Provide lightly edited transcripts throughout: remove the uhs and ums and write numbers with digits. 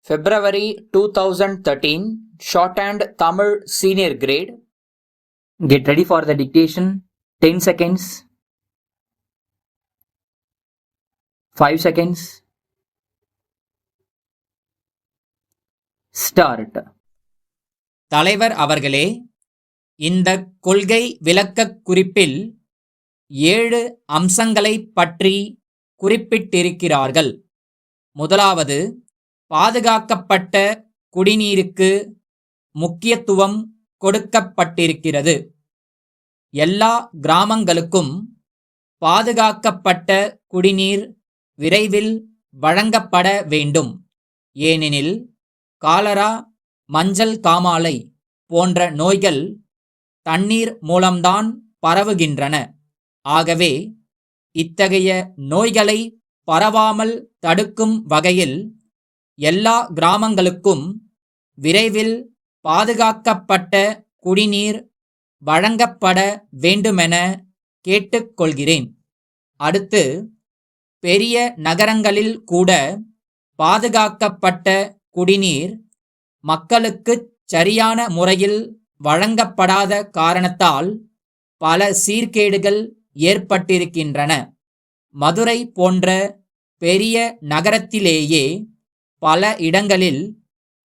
February 2013, Shorthand Tamil Senior Grade. Get ready for the dictation. 10 seconds. 5 seconds. Start. தலைவர் அவர்களே, இந்த கொள்கை விளக்கக் குறிப்பில் 7 அம்சங்களைப் பற்றி குறிப்பிட்டிருக்கிறார்கள். முதலாவது, பாதுகாக்கப்பட்ட குடிநீருக்கு முக்கியத்துவம் கொடுக்கப்பட்டிருக்கிறது. எல்லா கிராமங்களுக்கும் பாதுகாக்கப்பட்ட குடிநீர் விரைவில் வழங்கப்பட வேண்டும். ஏனெனில் காலரா, மஞ்சள் காமாலை போன்ற நோய்கள் தண்ணீர் மூலம்தான் பரவுகின்றன. ஆகவே இத்தகைய நோய்களை பரவாமல் தடுக்கும் வகையில் எல்லா கிராமங்களுக்கும் விரைவில் பாதுகாக்கப்பட்ட குடிநீர் வழங்கப்பட வேண்டுமென கேட்டுக்கொள்கிறேன். அடுத்து, பெரிய நகரங்களில் கூட பாதுகாக்கப்பட்ட குடிநீர் மக்களுக்குச் சரியான முறையில் வழங்கப்படாத காரணத்தால் பல சீர்கேடுகள் ஏற்பட்டிருக்கின்றன. மதுரை போன்ற பெரிய நகரத்திலேயே பல இடங்களில்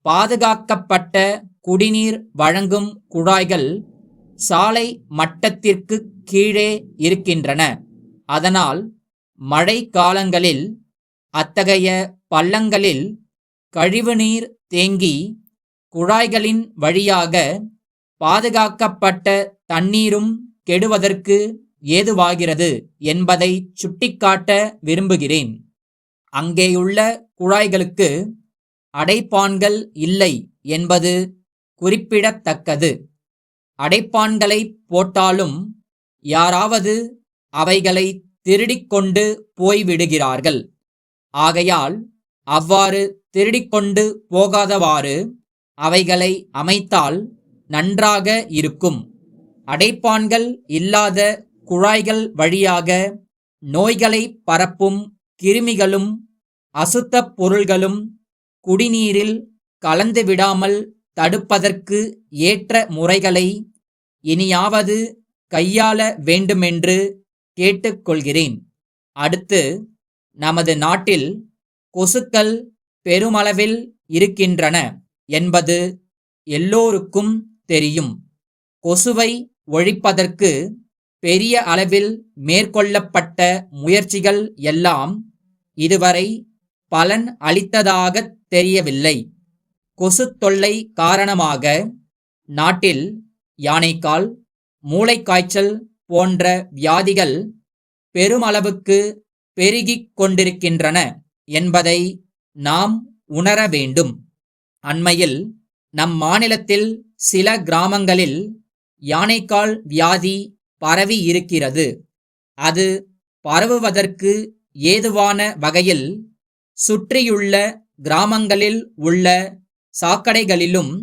பாதுகாக்கப்பட்ட குடிநீர் வழங்கும் குழாய்கள் சாலை மட்டத்திற்கு கீழே இருக்கின்றன. அதனால் மழை காலங்களில் அத்தகைய பள்ளங்களில் கழிவுநீர் தேங்கி குழாய்களின் வழியாக பாதுகாக்கப்பட்ட தண்ணீரும் கெடுவதற்கு ஏதுவாகிறது என்பதை சுட்டிக்காட்ட விரும்புகிறேன். அங்கேயுள்ள குழாய்களுக்கு அடைப்பான்கள் இல்லை என்பது குறிப்பிடத்தக்கது. அடைப்பான்களை போட்டாலும் யாராவது அவைகளை திருடிக்கொண்டு போய்விடுகிறார்கள். ஆகையால் அவ்வாறு திருடிக்கொண்டு போகாதவாறு அவைகளை அமைத்தால் நன்றாக இருக்கும். அடைப்பான்கள் இல்லாத குழாய்கள் வழியாக நோய்களை பரப்பும் கிருமிகளும் அசுத்தப் பொருள்களும் குடிநீரில் கலந்துவிடாமல் தடுப்பதற்கு ஏற்ற முறைகளை இனியாவது கையாள வேண்டுமென்று கேட்டுக்கொள்கிறேன். அடுத்து, நமது நாட்டில் கொசுக்கள் பெருமளவில் இருக்கின்றன என்பது எல்லோருக்கும் தெரியும். கொசுவை ஒழிப்பதற்கு பெரிய அளவில் மேற்கொள்ளப்பட்ட முயற்சிகள் எல்லாம் இதுவரை பலன் அளித்ததாகத் தெரியவில்லை. கொசு தொல்லை காரணமாக நாட்டில் யானைக்கால், மூளைக்காய்ச்சல் போன்ற வியாதிகள் பெருமளவுக்கு பெருகிக் கொண்டிருக்கின்றன என்பதை நாம் உணர வேண்டும். அண்மையில் நம் மாநிலத்தில் சில கிராமங்களில் யானைக்கால் வியாதி பரவி இருக்கிறது. அது பரவுவதற்கு ஏதுவான வகையில் சுற்றியுள்ள கிராமங்களில் உள்ள சாக்கடைகளிலும்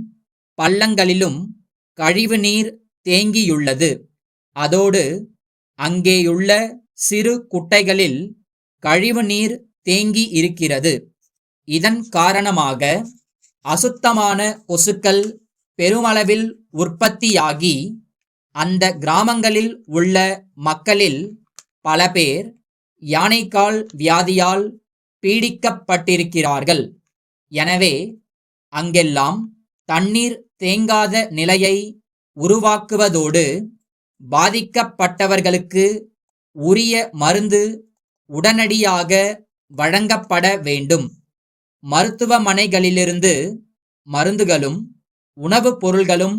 பள்ளங்களிலும் கழிவுநீர் தேங்கியுள்ளது. அதோடு அங்கேயுள்ள சிறு குட்டைகளில் கழிவுநீர் தேங்கி இருக்கிறது. இதன் காரணமாக அசுத்தமான கொசுக்கள் பெருமளவில் உற்பத்தியாகி அந்த கிராமங்களில் உள்ள மக்களில் பல பேர் யானைக்கால் வியாதியால் பீடிக்கப்பட்டிருக்கிறார்கள். எனவே அங்கெல்லாம் தண்ணீர் தேங்காத நிலையை உருவாக்குவதோடு பாதிக்கப்பட்டவர்களுக்கு உரிய மருந்து உடனடியாக வழங்கப்பட வேண்டும். மருத்துவமனைகளிலிருந்து மருந்துகளும் உணவுப் பொருள்களும்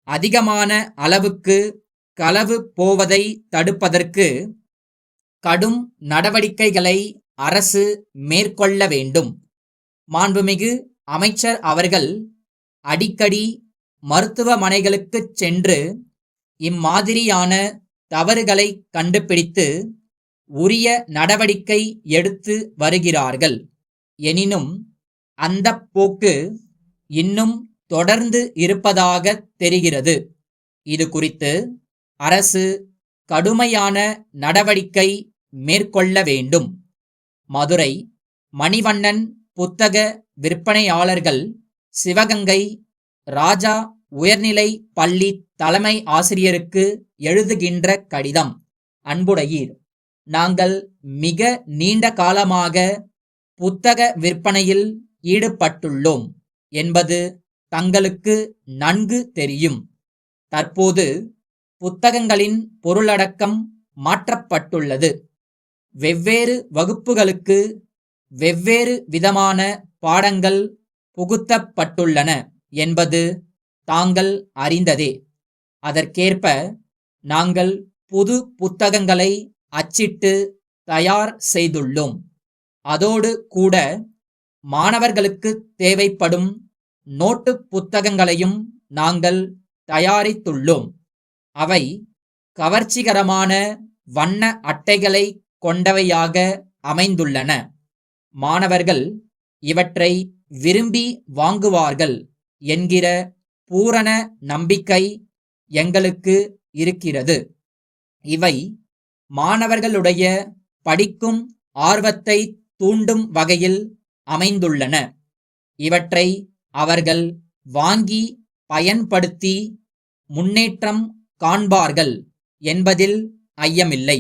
அதிகமான அளவுக்கு களவு போவதை தடுப்பதற்கு கடும் நடவடிக்கைகளை அரசு மேற்கொள்ள வேண்டும். மாண்புமிகு அமைச்சர் அவர்கள் அடிக்கடி மருத்துவமனைகளுக்குச் சென்று இம்மாதிரியான தவறுகளை கண்டுபிடித்து உரிய நடவடிக்கை எடுத்து வருகிறார்கள். எனினும் அந்த போக்கு இன்னும் தொடர்ந்து இருப்பதாக தெரிகிறது. இது குறித்து அரசு கடுமையான நடவடிக்கை மேற்கொள்ள வேண்டும். மதுரை மணிவண்ணன் புத்தக விற்பனையாளர்கள் சிவகங்கை ராஜா உயர்நிலை பள்ளி தலைமை ஆசிரியருக்கு எழுதுகின்ற கடிதம். அன்புடையீர், நாங்கள் மிக நீண்ட காலமாக புத்தக விற்பனையில் ஈடுபட்டுள்ளோம் என்பது தங்களுக்கு நன்கு தெரியும். தற்போது புத்தகங்களின் பொருளடக்கம் மாற்றப்பட்டுள்ளது. வெவ்வேறு வகுப்புகளுக்கு வெவ்வேறு விதமான பாடங்கள் புகுத்தப்பட்டுள்ளன என்பது தாங்கள் அறிந்ததே. அதற்கேற்ப நாங்கள் புது புத்தகங்களை அச்சிட்டு தயார் செய்துள்ளோம். அதோடு கூட மாணவர்களுக்கு தேவைப்படும் நோட்டு புத்தகங்களையும் நாங்கள் தயாரித்துள்ளோம். அவை கவர்ச்சிகரமான வண்ண அட்டைகளை கொண்டவையாக அமைந்துள்ளன. மாணவர்கள் இவற்றை விரும்பி வாங்குவார்கள் என்கிற பூரண நம்பிக்கை எங்களுக்கு இருக்கிறது. இவை மாணவர்களுடைய படிக்கும் ஆர்வத்தை தூண்டும் வகையில் அமைந்துள்ளன. இவற்றை அவர்கள் வாங்கி பயன்படுத்தி முன்னேற்றம் காண்பார்கள் என்பதில் ஐயமில்லை.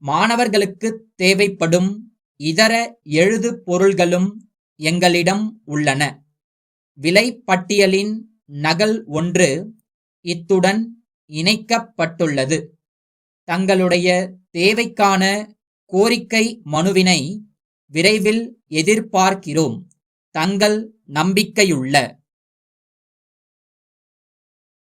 மாணவர்களுக்கு தேவைப்படும் இதர எழுது பொருள்களும் எங்களிடம் உள்ளன. விலை பட்டியலின் நகல் ஒன்று இத்துடன் இணைக்கப்பட்டுள்ளது. தங்களுடைய தேவைக்கான கோரிக்கை மனுவினை விரைவில் எதிர்பார்க்கிறோம். தங்கள் நம்பிக்கையுள்ள